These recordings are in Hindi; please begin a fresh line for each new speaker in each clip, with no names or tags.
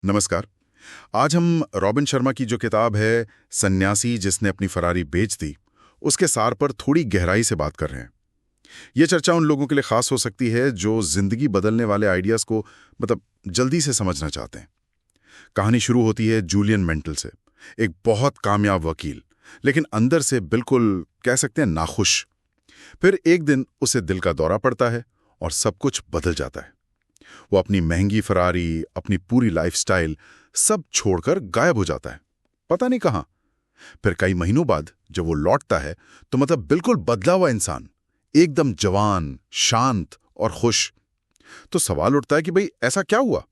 नमस्कार। आज हम रॉबिन शर्मा की जो किताब है सन्यासी जिसने अपनी फरारी बेच दी, उसके सार पर थोड़ी गहराई से बात कर रहे हैं। ये चर्चा उन लोगों के लिए खास हो सकती है जो जिंदगी बदलने वाले आइडियाज को जल्दी से समझना चाहते हैं। कहानी शुरू होती है जूलियन मेंटल से, एक बहुत कामयाब वकील, लेकिन अंदर से बिल्कुल कह सकते हैं नाखुश। फिर एक दिन उसे दिल का दौरा पड़ता है और सब कुछ बदल जाता है। वो अपनी महंगी फरारी, अपनी पूरी लाइफस्टाइल सब छोड़कर गायब हो जाता है, पता नहीं कहां। फिर कई महीनों बाद जब वो लौटता है तो बिल्कुल बदला हुआ इंसान, एकदम जवान, शांत और खुश। तो सवाल उठता है कि भाई ऐसा क्या हुआ?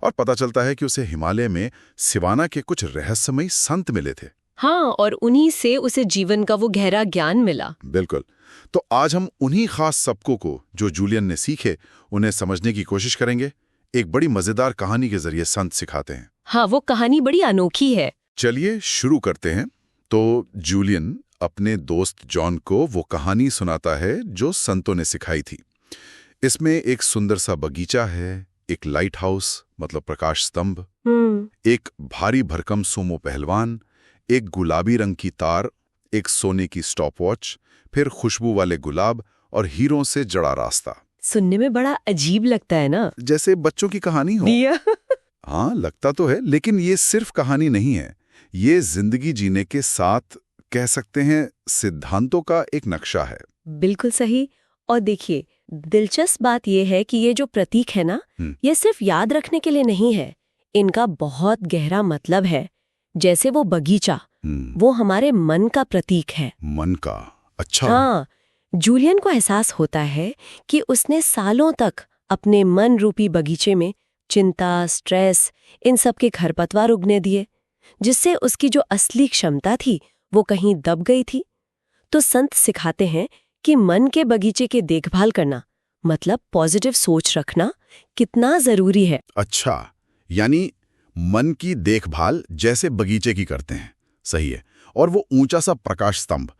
और पता चलता है कि उसे हिमालय में सिवाना के कुछ रहस्यमयी संत मिले थे।
हाँ, और उन्हीं से उसे जीवन का वो गहरा ज्ञान मिला।
बिल्कुल। तो आज हम उन्हीं खास सबकों को जो जूलियन ने सीखे उन्हें समझने की कोशिश करेंगे। एक बड़ी मजेदार कहानी के जरिए संत सिखाते हैं।
हाँ, वो कहानी बड़ी अनोखी है।
चलिए शुरू करते हैं। तो जूलियन अपने दोस्त जॉन को वो कहानी सुनाता है जो संतों ने सिखाई थी। इसमें एक सुंदर सा बगीचा है, एक लाइट हाउस प्रकाश स्तंभ, एक भारी भरकम सोमो पहलवान, एक गुलाबी रंग की तार, एक सोने की स्टॉपवॉच, फिर खुशबू वाले गुलाब और हीरों से जड़ा रास्ता।
सुनने में बड़ा अजीब लगता है ना,
जैसे बच्चों की कहानी हो। हाँ, लगता तो है, लेकिन ये सिर्फ कहानी नहीं है। ये जिंदगी जीने के साथ कह सकते हैं सिद्धांतों का एक नक्शा है।
बिल्कुल सही। और देखिए, दिलचस्प बात यह है कि ये जो प्रतीक है ना, ये सिर्फ याद रखने के लिए नहीं है। इनका बहुत गहरा मतलब है। जैसे वो बगीचा, वो हमारे मन का प्रतीक है।
मन का? अच्छा।
हाँ, जूलियन को एहसास होता है कि उसने सालों तक अपने मन रूपी बगीचे में चिंता, स्ट्रेस, इन सब के खरपतवार उगने दिए, जिससे उसकी जो असली क्षमता थी वो कहीं दब गई थी। तो संत सिखाते हैं कि मन के बगीचे के देखभाल करना पॉजिटिव सोच रखना कितना जरूरी है।
अच्छा, यानी मन की देखभाल जैसे बगीचे की करते हैं। सही है। और वो ऊंचा सा प्रकाश स्तंभ,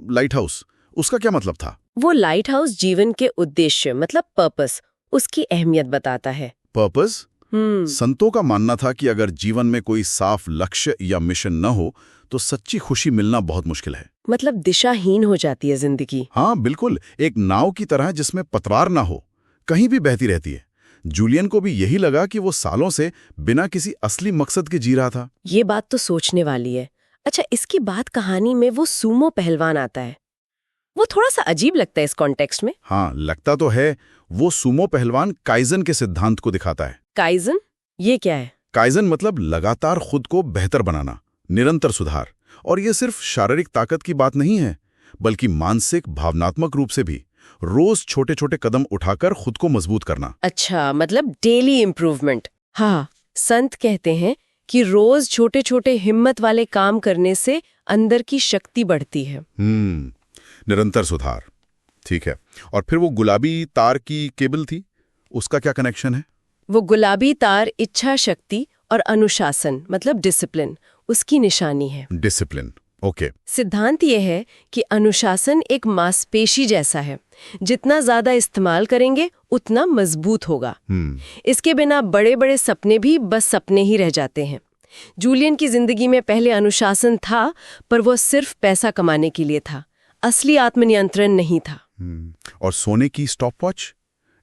लाइट हाउस, उसका क्या मतलब था?
वो लाइट हाउस जीवन के उद्देश्य पर्पस, उसकी अहमियत बताता है।
पर्पस? संतों का मानना था कि अगर जीवन में कोई साफ लक्ष्य या मिशन न हो तो सच्ची खुशी मिलना बहुत मुश्किल है।
दिशाहीन हो जाती है जिंदगी।
हाँ बिल्कुल, एक नाव की तरह जिसमें पतवार ना हो, कहीं भी बहती रहती है। जूलियन को भी यही लगा कि वो सालों से बिना किसी असली मकसद के जी रहा था।
ये बात तो सोचने वाली है। अच्छा, इसकी बात कहानी में वो सूमो पहलवान आता है। वो थोड़ा सा अजीब लगता है इस कॉन्टेक्स्ट में।
हाँ, लगता तो है। वो सूमो पहलवान काइजन के सिद्धांत को दिखाता है।
काइजन? ये क्या है?
काइजन लगातार खुद को बेहतर बनाना, निरंतर सुधार। और ये सिर्फ शारीरिक ताकत की बात नहीं है, बल्कि मानसिक, भावनात्मक रूप से भी रोज छोटे छोटे कदम उठाकर खुद को मजबूत करना।
अच्छा, डेली इम्प्रूवमेंट। हाँ, संत कहते हैं कि रोज छोटे छोटे हिम्मत वाले काम करने से अंदर की शक्ति बढ़ती है।
निरंतर सुधार, ठीक है। और फिर वो गुलाबी तार की केबल थी, उसका क्या कनेक्शन है?
वो गुलाबी तार इच्छा शक्ति और अनुशासन डिसिप्लिन, उसकी निशानी है।
Discipline, okay.
सिद्धांत ये है कि अनुशासन एक मांसपेशी जैसा है, जितना ज्यादा इस्तेमाल करेंगे उतना मजबूत होगा। इसके बिना बड़े बड़े सपने भी बस सपने ही रह जाते हैं। जूलियन की जिंदगी में पहले अनुशासन था, पर वो सिर्फ पैसा कमाने के लिए था, असली आत्मनियंत्रण नहीं था।
और सोने की स्टॉपवॉच,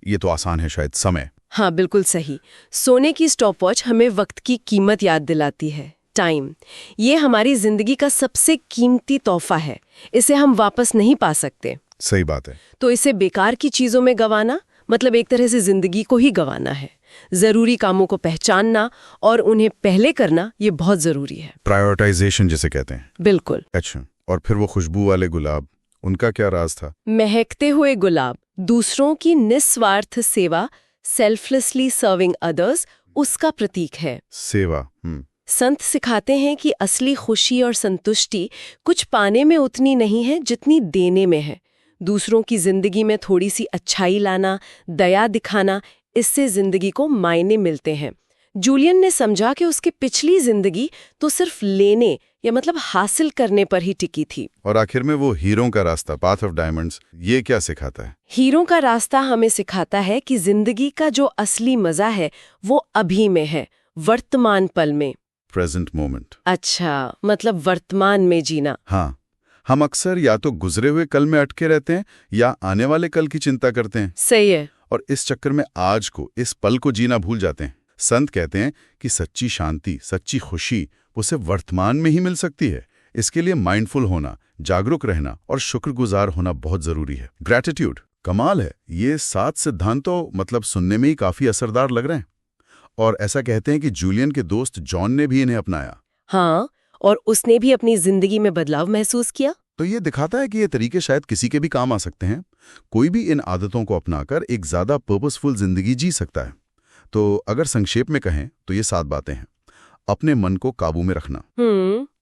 ये तो आसान है शायद, समय।
हाँ, बिल्कुल सही। सोने की स्टॉपवॉच हमें वक्त की कीमत याद दिलाती है। टाइम, ये हमारी जिंदगी का सबसे कीमती तोहफा है, इसे हम वापस नहीं पा सकते।
सही बात है।
तो इसे बेकार की चीजों में गंवाना एक तरह से जिंदगी को ही गंवाना है। जरूरी कामों को पहचानना और उन्हें पहले करना, ये बहुत जरूरी है।
प्रायोरिटाइजेशन जिसे कहते हैं।
बिल्कुल।
अच्छा, और फिर वो खुशबू वाले गुलाब, उनका क्या राज था?
महकते हुए गुलाब, दूसरों की निस्वार्थ सेवा, सेल्फलेसली सर्विंग अदर्स, उसका प्रतीक है।
सेवा।
संत सिखाते हैं कि असली खुशी और संतुष्टि कुछ पाने में उतनी नहीं है जितनी देने में है। दूसरों की जिंदगी में थोड़ी सी अच्छाई लाना, दया दिखाना, इससे जिंदगी को मायने मिलते हैं। जूलियन ने समझा कि उसकी पिछली जिंदगी तो सिर्फ लेने या हासिल करने पर ही टिकी थी।
और आखिर में वो हीरों का रास्ता, पाथ ऑफ डायमंड्स, ये क्या सिखाता है?
हीरों का रास्ता हमें सिखाता है कि जिंदगी का जो असली मजा है वो अभी में है, वर्तमान पल में।
Present moment.
अच्छा, मतलब वर्तमान में जीना।
हाँ, हम अक्सर या तो गुजरे हुए कल में अटके रहते हैं या आने वाले कल की चिंता करते हैं,
सही है।
और इस चक्कर में आज को, इस पल को जीना भूल जाते हैं। संत कहते हैं कि सच्ची शांति, सच्ची खुशी वो सिर्फ वर्तमान में ही मिल सकती है। इसके लिए माइंडफुल होना, जागरूक रहना और शुक्रगुजार होना बहुत जरूरी है। ग्रैटिट्यूड, कमाल है, ये 7 सिद्धांतों मतलब सुनने में ही काफी असरदार लग रहे हैं। और ऐसा कहते हैं कि जूलियन के दोस्त जॉन ने भी इन्हें अपनाया।
हाँ, और उसने भी अपनी जिंदगी में बदलाव महसूस किया।
तो ये दिखाता है कि ये तरीके शायद किसी के भी काम आ सकते हैं। कोई भी इन आदतों को अपनाकर एक ज्यादा पर्पसफुल जिंदगी जी सकता है। तो अगर संक्षेप में कहें तो ये 7 बातें हैं। अपने मन को काबू में रखना,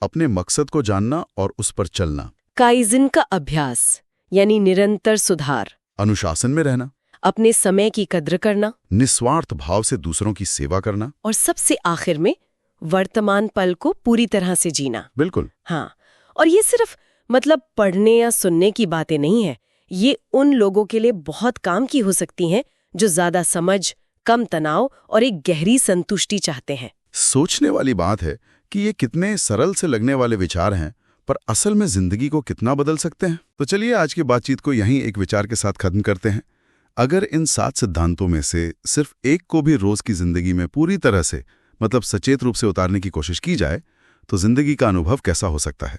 अपने मकसद को जानना और उस पर चलना,
काइज़न का अभ्यास यानी निरंतर सुधार,
अनुशासन में रहना,
अपने समय की कद्र करना,
निस्वार्थ भाव से दूसरों की सेवा करना,
और सबसे आखिर में वर्तमान पल को पूरी तरह से जीना।
बिल्कुल।
हाँ, और ये सिर्फ मतलब पढ़ने या सुनने की बातें नहीं है। ये उन लोगों के लिए बहुत काम की हो सकती हैं जो ज्यादा समझ, कम तनाव और एक गहरी संतुष्टि चाहते हैं।
सोचने वाली बात है कि ये कितने सरल से लगने वाले विचार हैं, पर असल में जिंदगी को कितना बदल सकते हैं। तो चलिए आज की बातचीत को यहीं एक विचार के साथ खत्म करते हैं। अगर इन 7 सिद्धांतों में से सिर्फ एक को भी रोज की जिंदगी में पूरी तरह से मतलब सचेत रूप से उतारने की कोशिश की जाए तो जिंदगी का अनुभव कैसा हो सकता है।